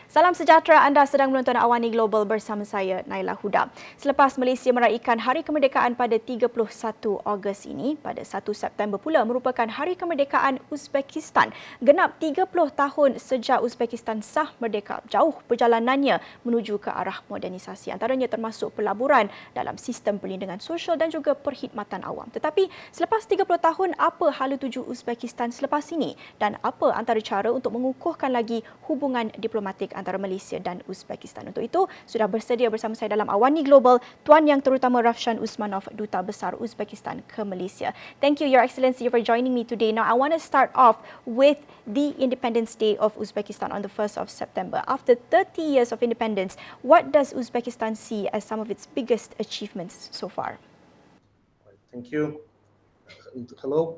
Salam sejahtera, anda sedang menonton AWANI Global bersama saya, Naila Huda. Selepas Malaysia meraihkan Hari Kemerdekaan pada 31 Ogos ini, pada 1 September pula merupakan Hari Kemerdekaan Uzbekistan. Genap 30 tahun sejak Uzbekistan sah merdeka. Jauh perjalanannya menuju ke arah modernisasi, antaranya termasuk pelaburan dalam sistem perlindungan sosial dan juga perkhidmatan awam. Tetapi selepas 30 tahun, apa hala tuju Uzbekistan selepas ini? Dan apa antara cara untuk mengukuhkan lagi hubungan diplomatik antara Malaysia dan Uzbekistan? Untuk itu, sudah bersedia bersama saya dalam AWANI Global Tuan Yang Terutama Rafshan Usmanov, Duta Besar Uzbekistan ke Malaysia. Thank you, Your Excellency, for joining me today. Now, I want to start off with the Independence Day of Uzbekistan on the 1st of September. After 30 years of independence, what does Uzbekistan see as some of its biggest achievements so far? Thank you. Hello.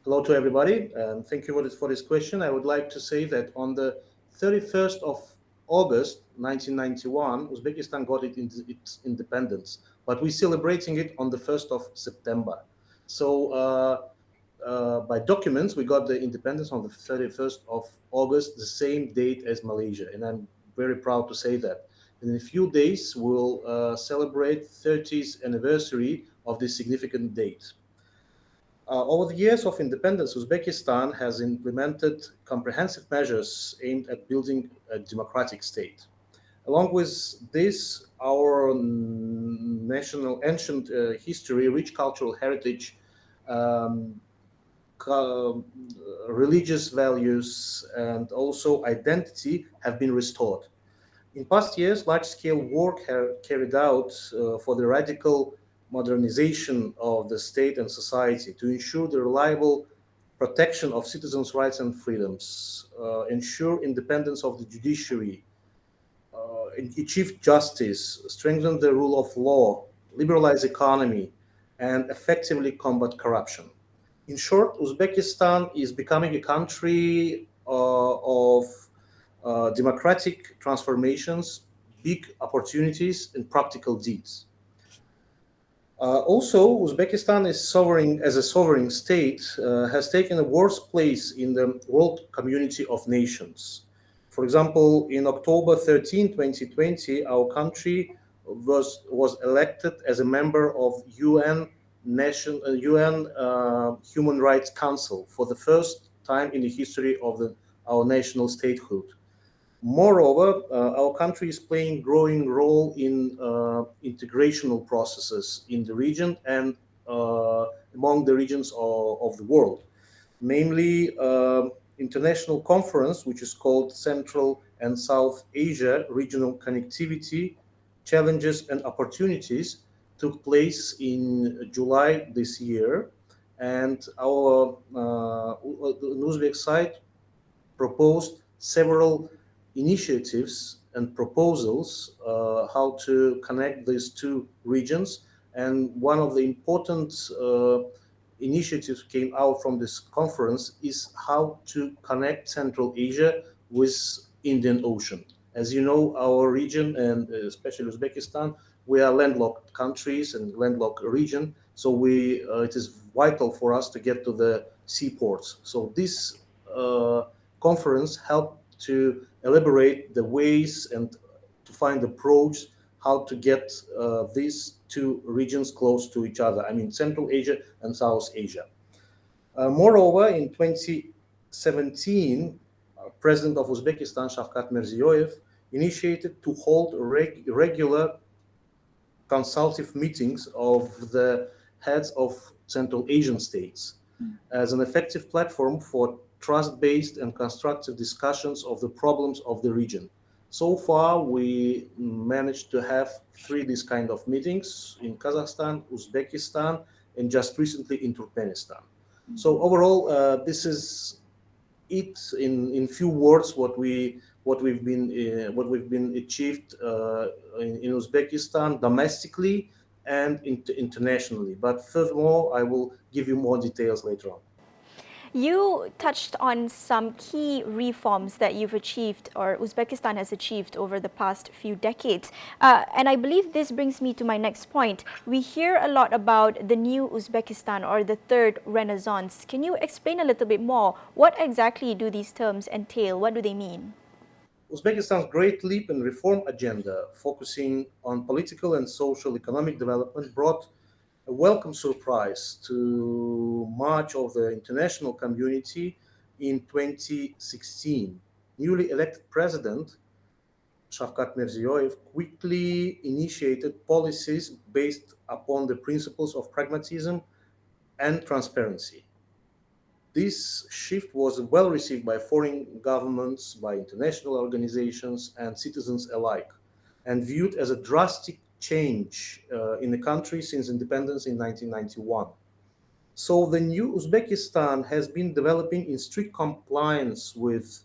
Hello to everybody, and thank you for this question. I would like to say that on the 31st of August 1991, Uzbekistan got its independence, but we're celebrating it on the 1st of September. So by documents, we got the independence on the 31st of August, the same date as Malaysia, and I'm very proud to say that. In a few days, we'll celebrate 30th anniversary of this significant date. Over the years of independence, Uzbekistan has implemented comprehensive measures aimed at building a democratic state. Along with this, our national ancient history, rich cultural heritage, religious values, and also identity have been restored. In past years, large-scale work carried out for the radical modernization of the state and society to ensure the reliable protection of citizens' rights and freedoms, ensure independence of the judiciary, achieve justice, strengthen the rule of law, liberalize economy, and effectively combat corruption. In short, Uzbekistan is becoming a country of democratic transformations, big opportunities, and practical deeds. Also, Uzbekistan is as a sovereign state, has taken a worst place in the world community of nations. For example, in October 13, 2020, our country was elected as a member of UN Human Rights Council for the first time in the history of our national statehood. Moreover, our country is playing a growing role in integrational processes in the region and among the regions of the world. Namely, international conference, which is called Central and South Asia Regional Connectivity, Challenges and Opportunities, took place in July this year. And our Uzbek side proposed several initiatives and proposals how to connect these two regions, and one of the important initiatives came out from this conference is how to connect Central Asia with Indian Ocean. As you know, our region, and especially Uzbekistan, we are landlocked countries and landlocked region, so it is vital for us to get to the seaports. So this conference helped to elaborate the ways and to find approach how to get these two regions close to each other. I mean, Central Asia and South Asia. Moreover, in 2017, President of Uzbekistan, Shavkat Mirziyoyev, initiated to hold regular consultative meetings of the heads of Central Asian states as an effective platform for trust-based and constructive discussions of the problems of the region. So far, we managed to have 3 these kind of meetings in Kazakhstan, Uzbekistan, and just recently in Turkmenistan. So overall, this is it in few words what we've been achieved in Uzbekistan domestically and internationally. But furthermore, I will give you more details later on. You touched on some key reforms that you've achieved or Uzbekistan has achieved over the past few decades. And I believe this brings me to my next point. We hear a lot about the new Uzbekistan or the third renaissance. Can you explain a little bit more? What exactly do these terms entail? What do they mean? Uzbekistan's great leap in reform agenda, focusing on political and social economic development, brought a welcome surprise to much of the international community in 2016. Newly elected president Shavkat Mirziyoyev quickly initiated policies based upon the principles of pragmatism and transparency. This shift was well received by foreign governments, by international organizations, and citizens alike, and viewed as a drastic change in the country since independence in 1991. So the new Uzbekistan has been developing in strict compliance with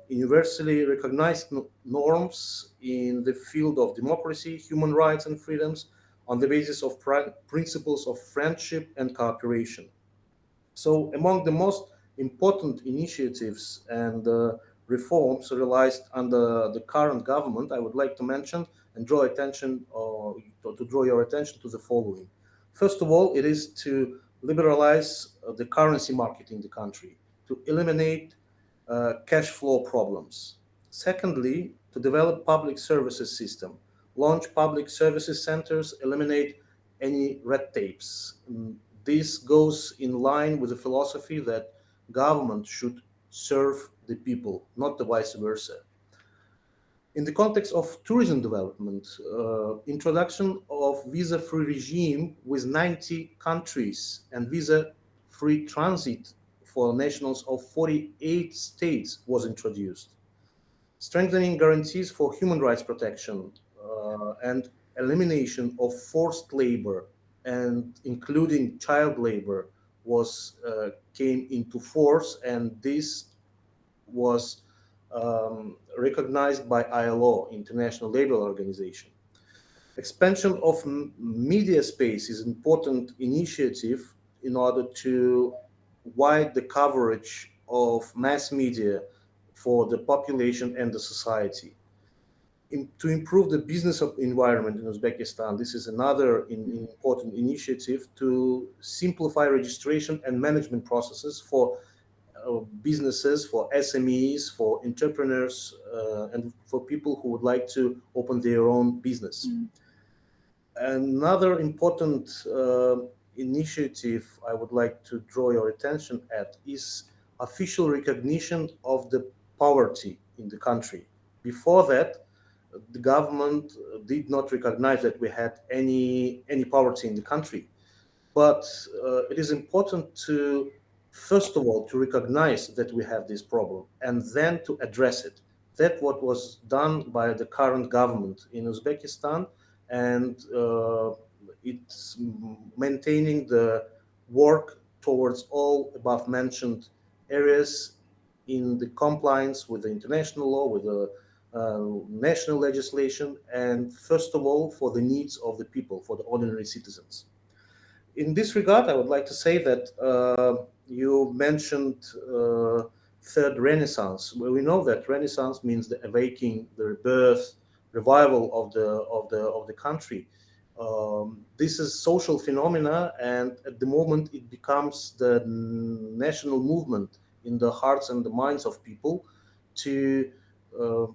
universally recognized norms in the field of democracy, human rights, and freedoms on the basis of principles of friendship and cooperation. So, among the most important initiatives and reforms realized under the current government, I would like to mention and draw attention to draw your attention to the following. First of all, it is to liberalize the currency market in the country, to eliminate cash flow problems. Secondly, to develop public services system, launch public services centers, eliminate any red tapes. This goes in line with the philosophy that government should serve the people, not the vice versa. In the context of tourism development, introduction of visa-free regime with 90 countries and visa-free transit for nationals of 48 states was introduced. Strengthening guarantees for human rights protection and elimination of forced labor and including child labor was came into force, and this was recognized by ILO, International Labour Organization. Expansion of media space is an important initiative in order to wide the coverage of mass media for the population and the society. To improve the business environment in Uzbekistan, this is another important initiative to simplify registration and management processes for businesses, for SMEs, for entrepreneurs, and for people who would like to open their own business. Another important initiative I would like to draw your attention at is official recognition of the poverty in the country. Before that, the government did not recognize that we had any poverty in the country. But it is important to, first of all, to recognize that we have this problem and then to address it. That what was done by the current government in Uzbekistan, and it's maintaining the work towards all above mentioned areas in the compliance with the international law, with the national legislation, and first of all, for the needs of the people, for the ordinary citizens. In this regard, I would like to say that you mentioned third Renaissance. Well, we know that Renaissance means the awakening, the rebirth, revival of the country. This is social phenomena, and at the moment it becomes the national movement in the hearts and the minds of people to uh,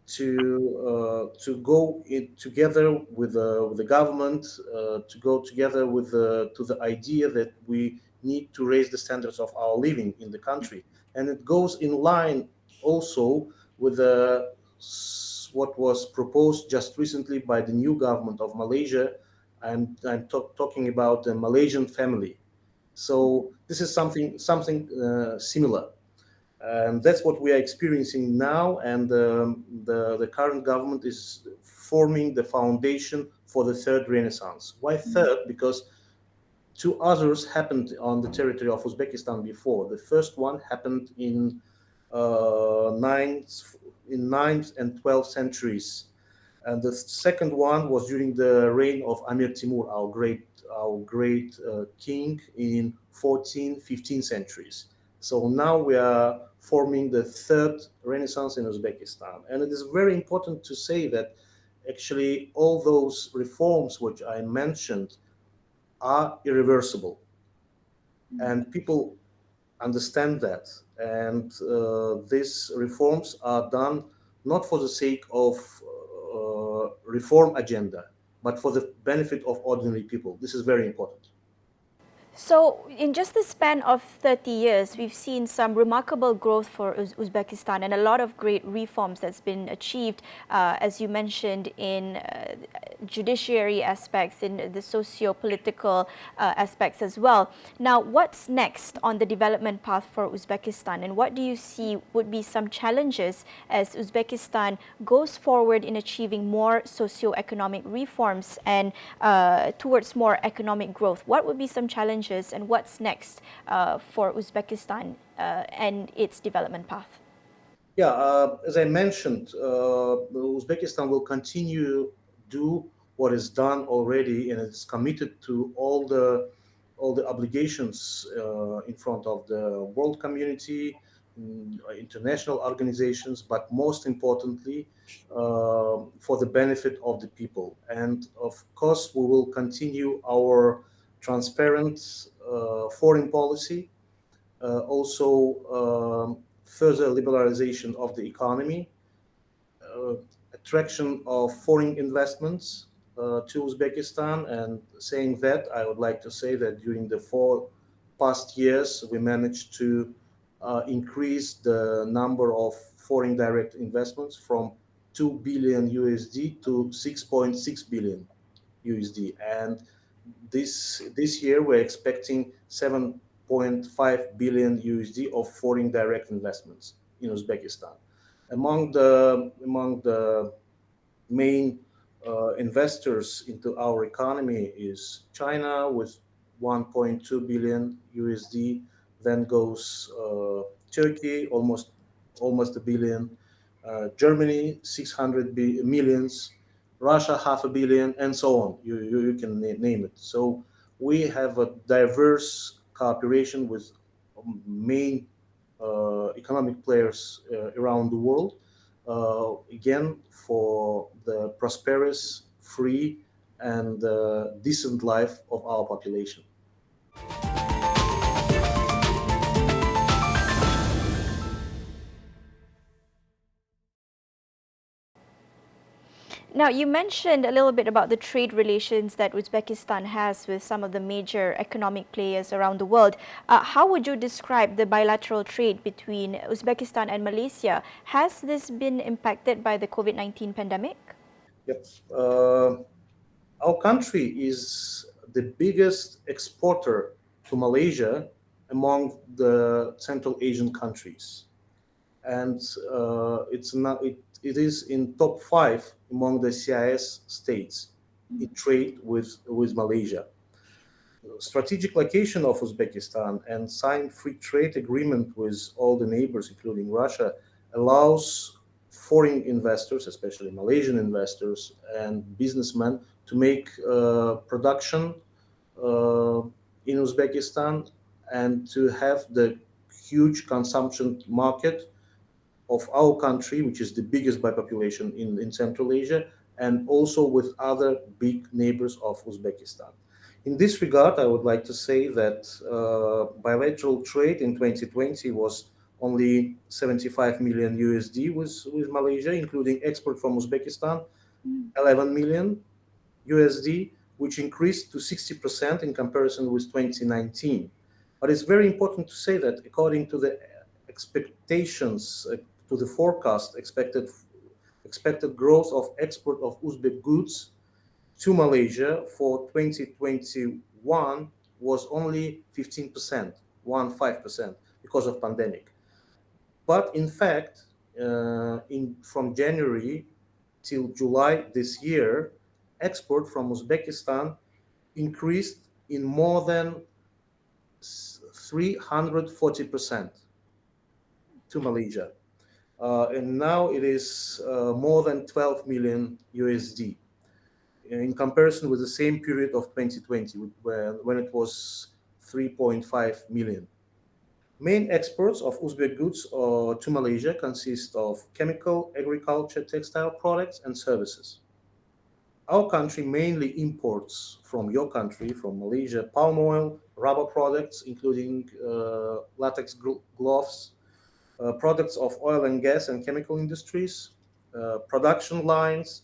to go in together with the government, to go together with to the idea that we need to raise the standards of our living in the country, and it goes in line also with what was proposed just recently by the new government of Malaysia. I'm talking about the Malaysian family. So this is something similar. That's what we are experiencing now, and the current government is forming the foundation for the third Renaissance. Why third? Because two others happened on the territory of Uzbekistan before. The first one happened ninth, in 9th and 12th centuries, and the second one was during the reign of Amir Timur, our great king in 14th, 15th centuries. So now we are forming the third Renaissance in Uzbekistan, and it is very important to say that actually all those reforms which I mentioned are irreversible, and people understand that, And these reforms are done not for the sake of reform agenda, but for the benefit of ordinary people. This is very important. So, in just the span of 30 years, we've seen some remarkable growth for Uzbekistan and a lot of great reforms that's been achieved, as you mentioned, in judiciary aspects, in the socio-political aspects as well. Now, what's next on the development path for Uzbekistan, and what do you see would be some challenges as Uzbekistan goes forward in achieving more socio-economic reforms and towards more economic growth? What would be some challenges and what's next for Uzbekistan and its development path? Yeah, as I mentioned, Uzbekistan will continue do what is done already, and it's committed to all the obligations in front of the world community, international organizations, but most importantly, for the benefit of the people. And of course, we will continue our transparent foreign policy, also further liberalization of the economy, uh, attraction of foreign investments to Uzbekistan. And saying that, I would like to say that during the 4 past years, we managed to increase the number of foreign direct investments from 2 billion USD to 6.6 billion USD. And this year we're expecting 7.5 billion USD of foreign direct investments in Uzbekistan. Among the main investors into our economy is China with 1.2 billion USD. Then goes Turkey, almost a billion. Germany, 600 millions. Russia, half a billion, and so on. You can name it. So we have a diverse cooperation with main economic players around the world, again, for the prosperous, free, and decent life of our population. Now, you mentioned a little bit about the trade relations that Uzbekistan has with some of the major economic players around the world. How would you describe the bilateral trade between Uzbekistan and Malaysia? Has this been impacted by the COVID-19 pandemic? Yep. Our country is the biggest exporter to Malaysia among the Central Asian countries, and it is in top five among the CIS states in trade with Malaysia. Strategic location of Uzbekistan and signed free trade agreement with all the neighbors, including Russia, allows foreign investors, especially Malaysian investors and businessmen, to make production uh, in Uzbekistan and to have the huge consumption market of our country, which is the biggest by population in Central Asia, and also with other big neighbors of Uzbekistan. In this regard, I would like to say that bilateral trade in 2020 was only 75 million USD with Malaysia, including export from Uzbekistan, 11 million USD, which increased to 60% in comparison with 2019. But it's very important to say that according to the expectations, to the forecast, expected growth of export of Uzbek goods to Malaysia for 2021 was only 15%, 15%, because of pandemic. But in fact, from January till July this year, export from Uzbekistan increased in more than 340% to Malaysia. And now it is more than 12 million USD in comparison with the same period of 2020, when it was 3.5 million. Main exports of Uzbek goods to Malaysia consist of chemical, agriculture, textile products, and services. Our country mainly imports from your country, from Malaysia, palm oil, rubber products, including latex gloves, products of oil and gas and chemical industries, production lines,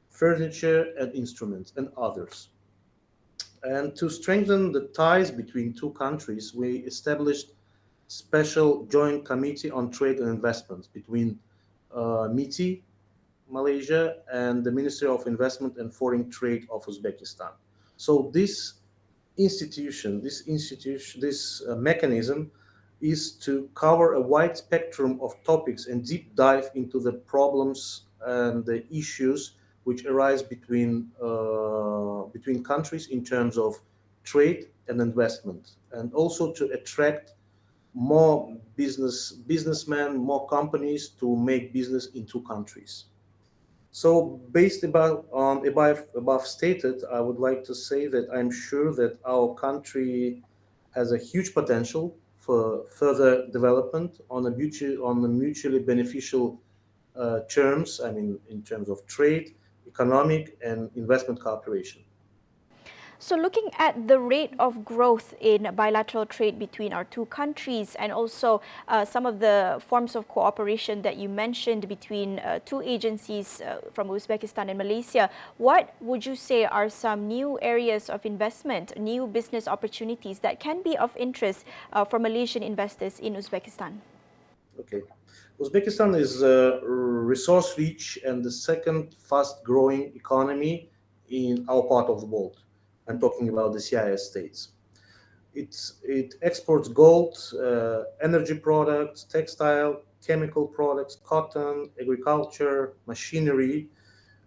furniture and instruments, and others. And to strengthen the ties between two countries, we established special joint committee on trade and investments between MITI, Malaysia, and the Ministry of Investment and Foreign Trade of Uzbekistan. So this mechanism is to cover a wide spectrum of topics and deep dive into the problems and the issues which arise between countries in terms of trade and investment, and also to attract more businessmen, more companies to make business in two countries. So, based about on above stated, I would like to say that I'm sure that our country has a huge potential for further development on a mutually beneficial terms. I mean, in terms of trade, economic, and investment cooperation. So, looking at the rate of growth in bilateral trade between our two countries, and also some of the forms of cooperation that you mentioned between two agencies from Uzbekistan and Malaysia, what would you say are some new areas of investment, new business opportunities that can be of interest for Malaysian investors in Uzbekistan? Okay. Uzbekistan is resource rich and the second fast growing economy in our part of the world. I'm talking about the CIS states. It exports gold, energy products, textile, chemical products, cotton, agriculture, machinery,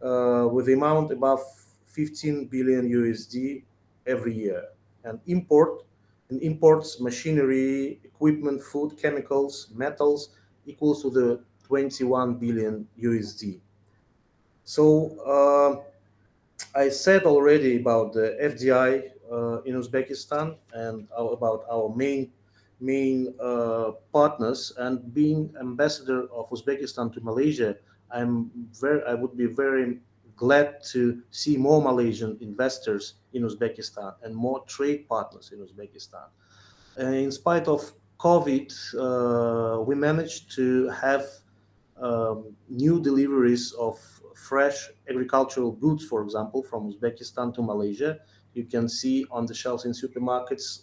with the amount above 15 billion USD every year, and imports machinery, equipment, food, chemicals, metals equals to the 21 billion USD. So I said already about the FDI in Uzbekistan and about our main partners, and being ambassador of Uzbekistan to Malaysia, I would be very glad to see more Malaysian investors in Uzbekistan and more trade partners in Uzbekistan. In spite of COVID, we managed to have new deliveries of fresh agricultural goods, for example, from Uzbekistan to Malaysia. You can see on the shelves in supermarkets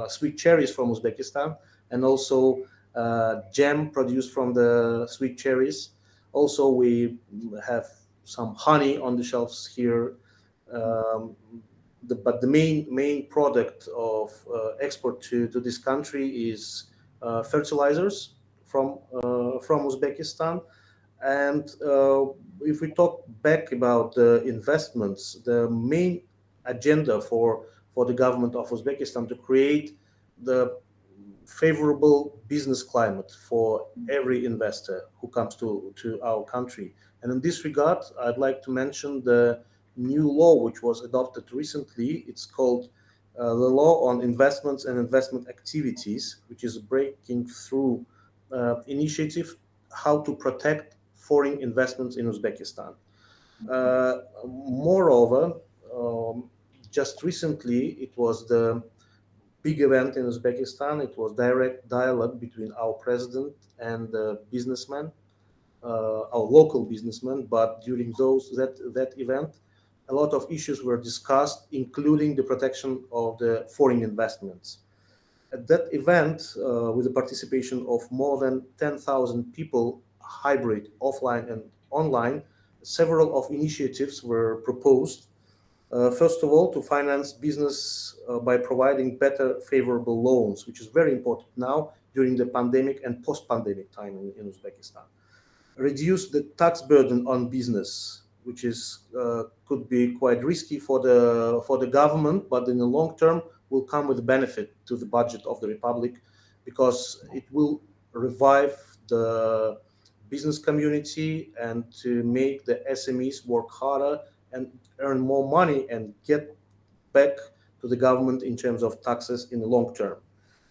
sweet cherries from Uzbekistan, and also jam produced from the sweet cherries. Also, we have some honey on the shelves here. Um, but the main product of export to this country is fertilizers from Uzbekistan. And if we talk back about the investments, the main agenda for the government of Uzbekistan to create the favorable business climate for every investor who comes to our country. And in this regard, I'd like to mention the new law which was adopted recently. It's called the Law on Investments and Investment Activities, which is a breaking through initiative how to protect foreign investments in Uzbekistan. Moreover, just recently, it was the big event in Uzbekistan. It was direct dialogue between our president and the businessman, our local businessman. But during that event, a lot of issues were discussed, including the protection of the foreign investments. At that event, with the participation of more than 10,000 people, hybrid, offline, and online, several of initiatives were proposed. First of all, to finance business by providing better favorable loans, which is very important now during the pandemic and post-pandemic time in Uzbekistan. Reduce the tax burden on business, which is could be quite risky for the government, but in the long term will come with benefit to the budget of the republic, because it will revive the business community and to make the SMEs work harder and earn more money and get back to the government in terms of taxes in the long term.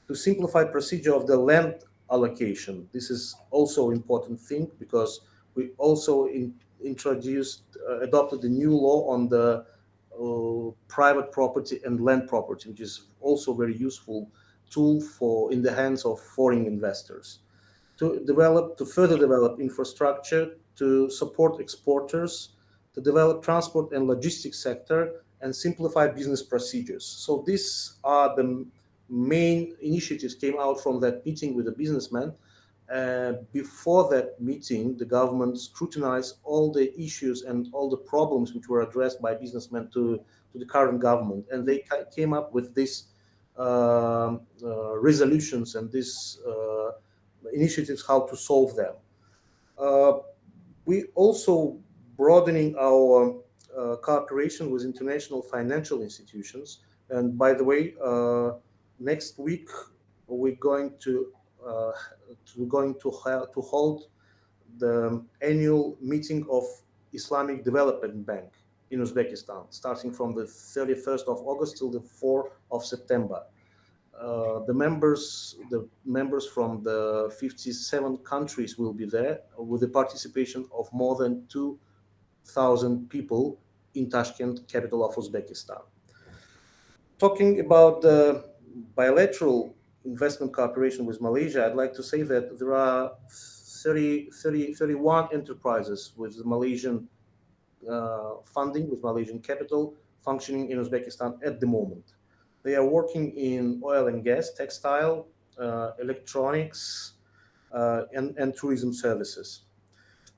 To simplify procedure of the land allocation, this is also important thing, because we also adopted the new law on the private property and land property, which is also very useful tool for in the hands of foreign investors. to further develop infrastructure, to support exporters, to develop transport and logistics sector, and simplify business procedures. So these are the main initiatives came out from that meeting with the businessmen. Before that meeting, the government scrutinized all the issues and all the problems which were addressed by businessmen to the current government, and they came up with these resolutions and these initiatives how to solve them. Uh, we also broadening our cooperation with international financial institutions. And by the way, next week we're going uh, to hold the annual meeting of Islamic Development Bank in Uzbekistan, starting from the 31st of August till the 4th of September. The members from the 57 countries will be there with the participation of more than 2,000 people in Tashkent, capital of Uzbekistan. Talking about the bilateral investment cooperation with Malaysia, I'd like to say that there are 31 enterprises with Malaysian funding, with Malaysian capital, functioning in Uzbekistan at the moment. They are working in oil and gas, textile, electronics, and tourism services.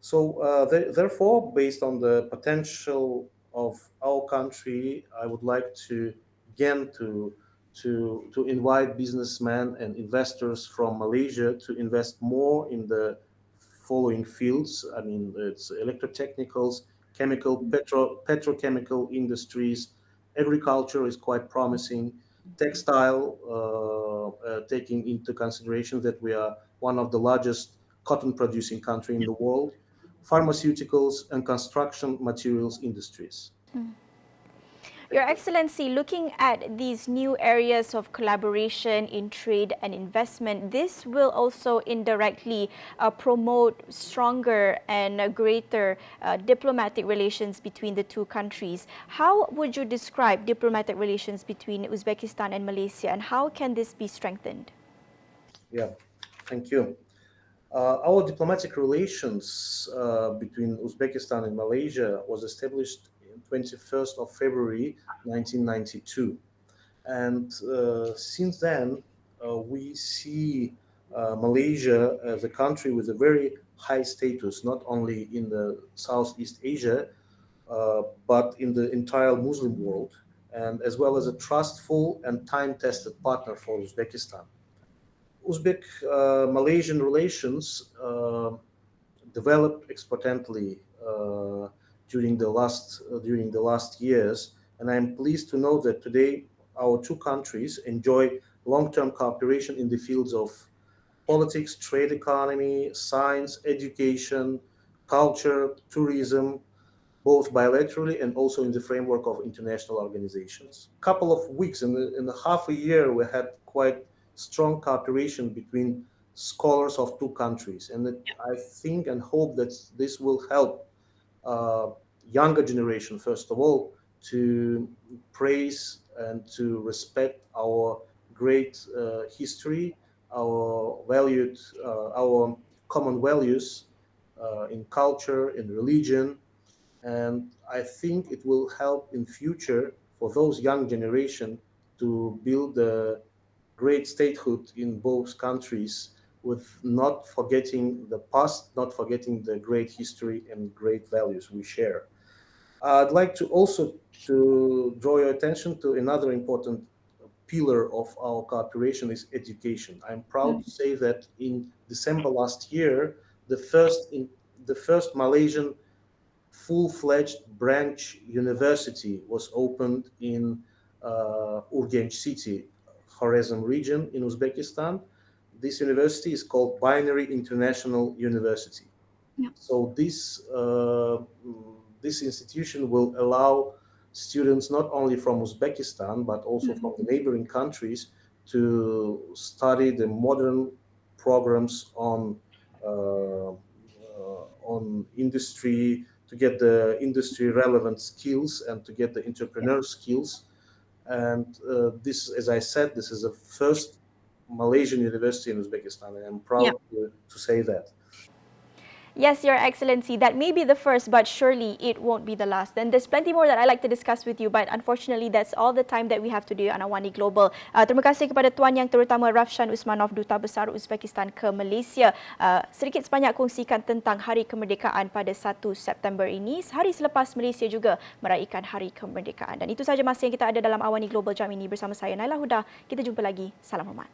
So, therefore, based on the potential of our country, I would like to again to invite businessmen and investors from Malaysia to invest more in the following fields. I mean, it's electrotechnicals, chemical, petrochemical industries, agriculture is quite promising, textile, taking into consideration that we are one of the largest cotton producing country in the world, pharmaceuticals, and construction materials industries. Your Excellency, looking at these new areas of collaboration in trade and investment, this will also indirectly promote stronger and greater diplomatic relations between the two countries. How would you describe diplomatic relations between Uzbekistan and Malaysia, and how can this be strengthened? Yeah, thank you. Our diplomatic relations between Uzbekistan and Malaysia was established in 21st of February 1992. And since then, we see Malaysia as a country with a very high status, not only in the Southeast Asia, but in the entire Muslim world, and as well as a trustful and time-tested partner for Uzbekistan. Uzbek-Malaysian relations developed exponentially during the last years, and I am pleased to know that today our two countries enjoy long-term cooperation in the fields of politics, trade economy, science, education, culture, tourism, both bilaterally and also in the framework of international organizations. Couple of weeks, in the half a year, we had quite strong cooperation between scholars of two countries, and I think and hope that this will help uh, younger generation, first of all, to praise and to respect our great history, our common values in culture, in religion, and I think it will help in future for those young generation to build a great statehood in both countries with not forgetting the past, not forgetting the great history and great values we share. I'd like to also to draw your attention to another important pillar of our cooperation is education. I'm proud to say that in December last year, the first Malaysian full-fledged branch university was opened in Urgench city, Khorasan region in Uzbekistan. This university is called Binary International University. Yeah. So this institution will allow students not only from Uzbekistan but also from the neighboring countries to study the modern programs on industry, to get the industry relevant skills and to get the entrepreneur skills. And this, as I said, this is a first Malaysian university in Uzbekistan, and I'm Yeah. proud to say that. Yes, Your Excellency, that may be the first, but surely it won't be the last. And there's plenty more that I like to discuss with you, but unfortunately, that's all the time that we have today on Awani Global. Terima kasih kepada Tuan Yang Terutama Rafshan Usmanov, Duta Besar Uzbekistan ke Malaysia. Sedikit sebanyak kongsikan tentang Hari Kemerdekaan pada 1 September ini, hari selepas Malaysia juga meraihkan Hari Kemerdekaan. Dan itu sahaja masa yang kita ada dalam Awani Global jam ini bersama saya, Naila Huda. Kita jumpa lagi. Salam hormat.